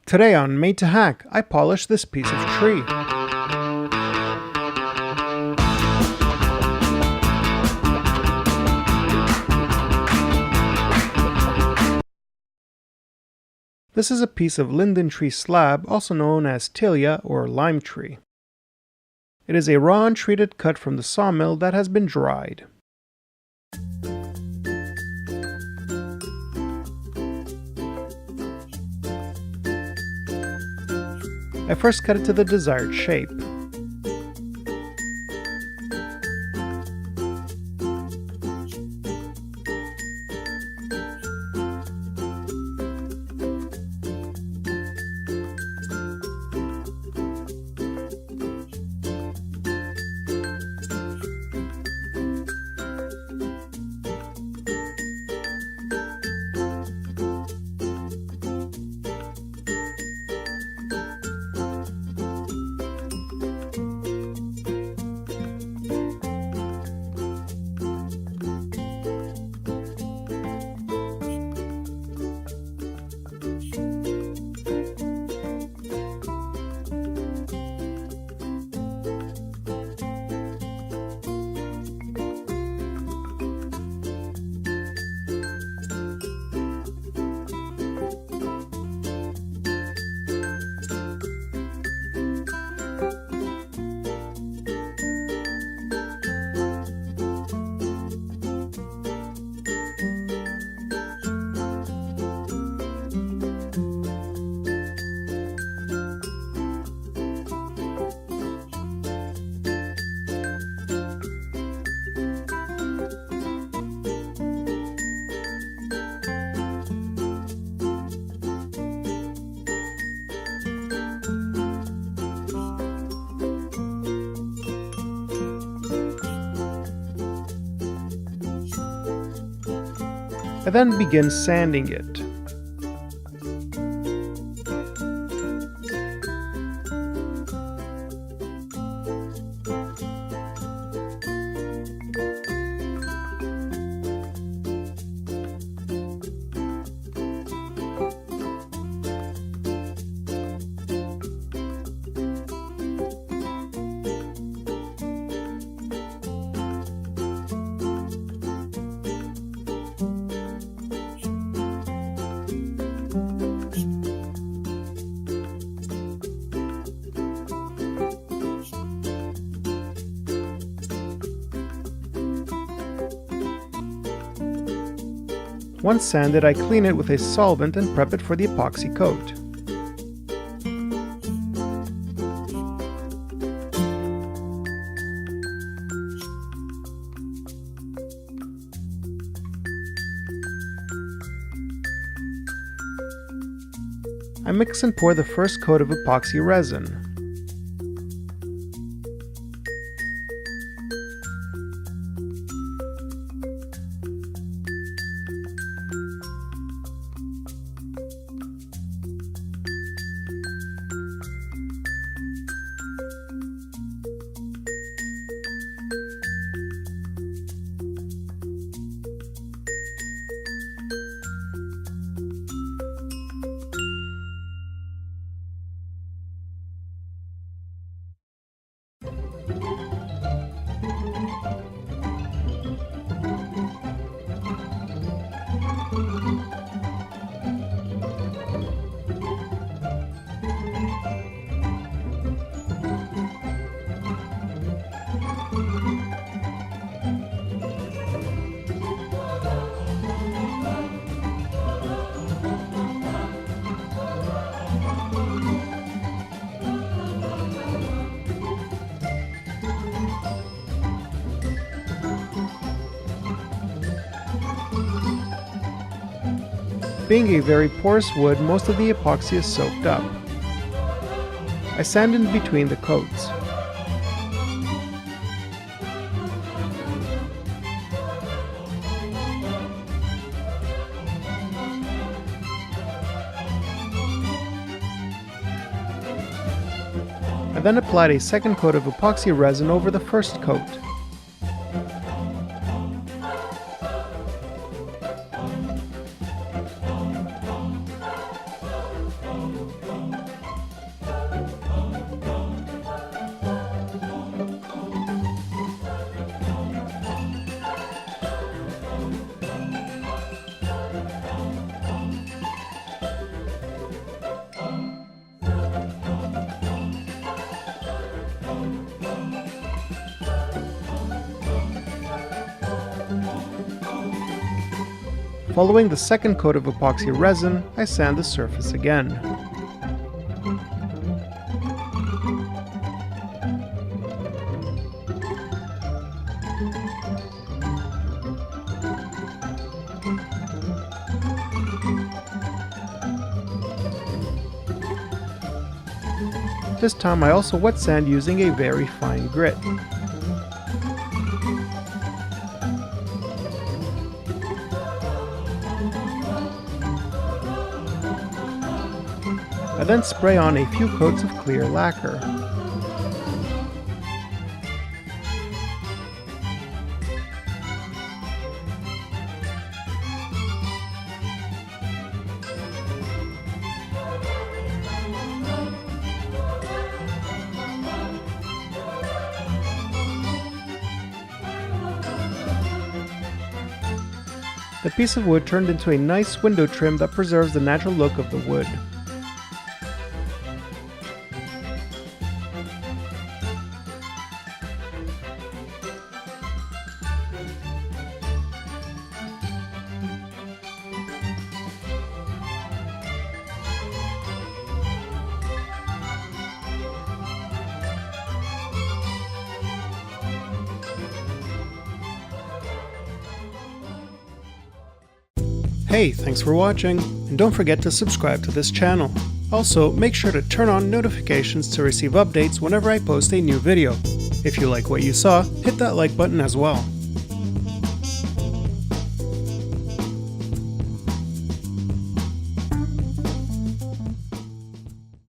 Today on Made to Hack, I polish this piece of tree. This is a piece of linden tree slab, also known as Tilia or lime tree. It is a raw untreated cut from the sawmill that has been dried. I first cut it to the desired shape. I then begin sanding it. Once sanded, I clean it with a solvent and prep it for the epoxy coat. I mix and pour the first coat of epoxy resin. Being a very porous wood, most of the epoxy is soaked up. I sand in between the coats. I then applied a second coat of epoxy resin over the first coat. Following the second coat of epoxy resin, I sand the surface again. This time I also wet sand using a very fine grit. I then spray on a few coats of clear lacquer. The piece of wood turned into a nice window trim that preserves the natural look of the wood. Hey, thanks for watching, and don't forget to subscribe to this channel. Also, make sure to turn on notifications to receive updates whenever I post a new video. If you like what you saw, hit that like button as well.